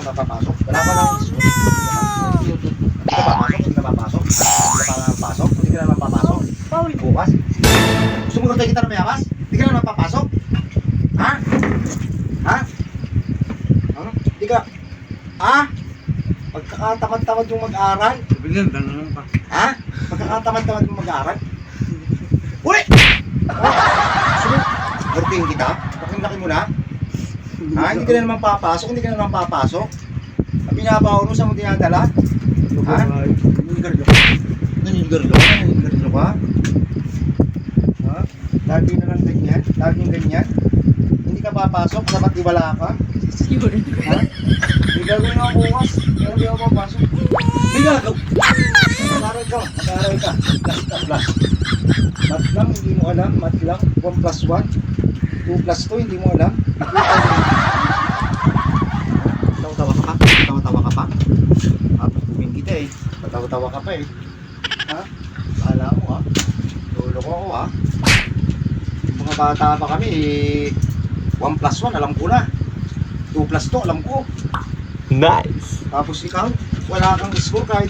na papasok. Wala pa lang. Hindi ka papasok, hindi ka papasok. Hindi ka pa papasok, hindi ka naman papasok. Bukas. Gusto mo nang kita na mayabas? Hindi ka naman papasok. Ha? Ha? Ano? Hindi ka. Ha? Pagkakatamad-tamad yung mag-aral. Bigyan, tanong pa. Ha? Pagkakatamad-tamad yung mag-aral. Uli! Sunod. Gurting kita? Laki mo na? Ha? Hindi ka na naman papasok, hindi ka na naman papasok. Ang pinapaw mo sa mong dinadala? Ha? Naninigarlo ka? Naninigarlo ka? Naninigarlo ka? Ha? Lagi na lang ganyan? Laging ganyan? Hindi ka papasok, dapat iwala ka? Ha? Hindi gagawin ako bukas. Hindi ako papasok. Hindi gagawin. Mag-aaral ka. Mag-aaral ka. Plus ka, plus. Mat lang, hindi mo alam. Mat lang. 1 plus 1. 2 plus 2, hindi mo alam. Tawa-tawa ka pa? Tawa-tawa ka pa? Tapos buming kita eh. Tawa-tawa ka pa eh. Ha? Bahala mo ha? Tulo ko ako ha? Yung mga bata pa kami eh. 1 plus 1, alam ko na. 2 plus 2, alam ko. Nice. Tapos ikaw, wala kang score kahit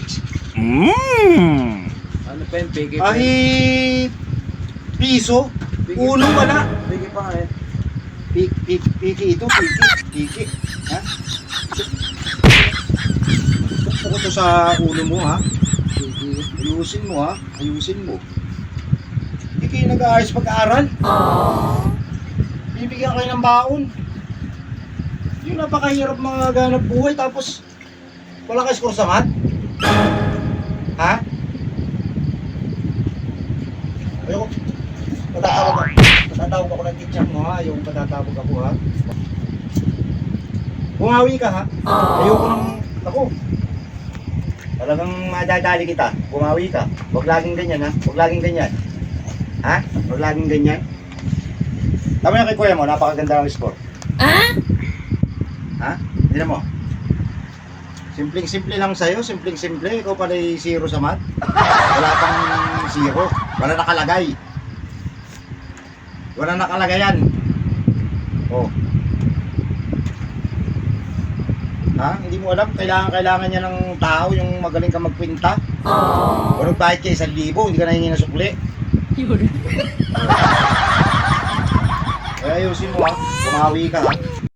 Ano pa yun? Piggy pa yun. kahit piso. Ulo wala. Piggy pa nga yun. Piki ito, piki. Ha? Tukpo ko to sa ulo mo ha. Ayusin mo ha. Ayusin mo. Hindi kayo nag-aayos pag-aaral. Bibigyan kayo ng baon. Yung napakahirap mga ganap buhay tapos wala kayo score sa math. Ha? Ayoko. Patatawag ako ng teacher mo ha. Yung patatawag ako ha. Bumawi ka ha. Ayoko ng... Ako. Talagang madadali kita. Bumawi ka. Huwag laging ganyan ha. Huwag laging ganyan. Ha? Huwag laging ganyan. Tama yung kay kuya mo. Napakaganda ng score. Ha? Hindi na mo. Simpleng-simple lang sa'yo. Simpleng-simple. Ikaw pala yung zero sa math. Wala pang zero. Wala nakalagay. Wala nakalagayan. Oh. Ha? Hindi mo alam, kailangan niya ng tao yung magaling ka magkwinta. O nagbayad ka 1,000, hindi ka nahingi na sukli. Kaya ayusin mo ha, bumawi ka ha.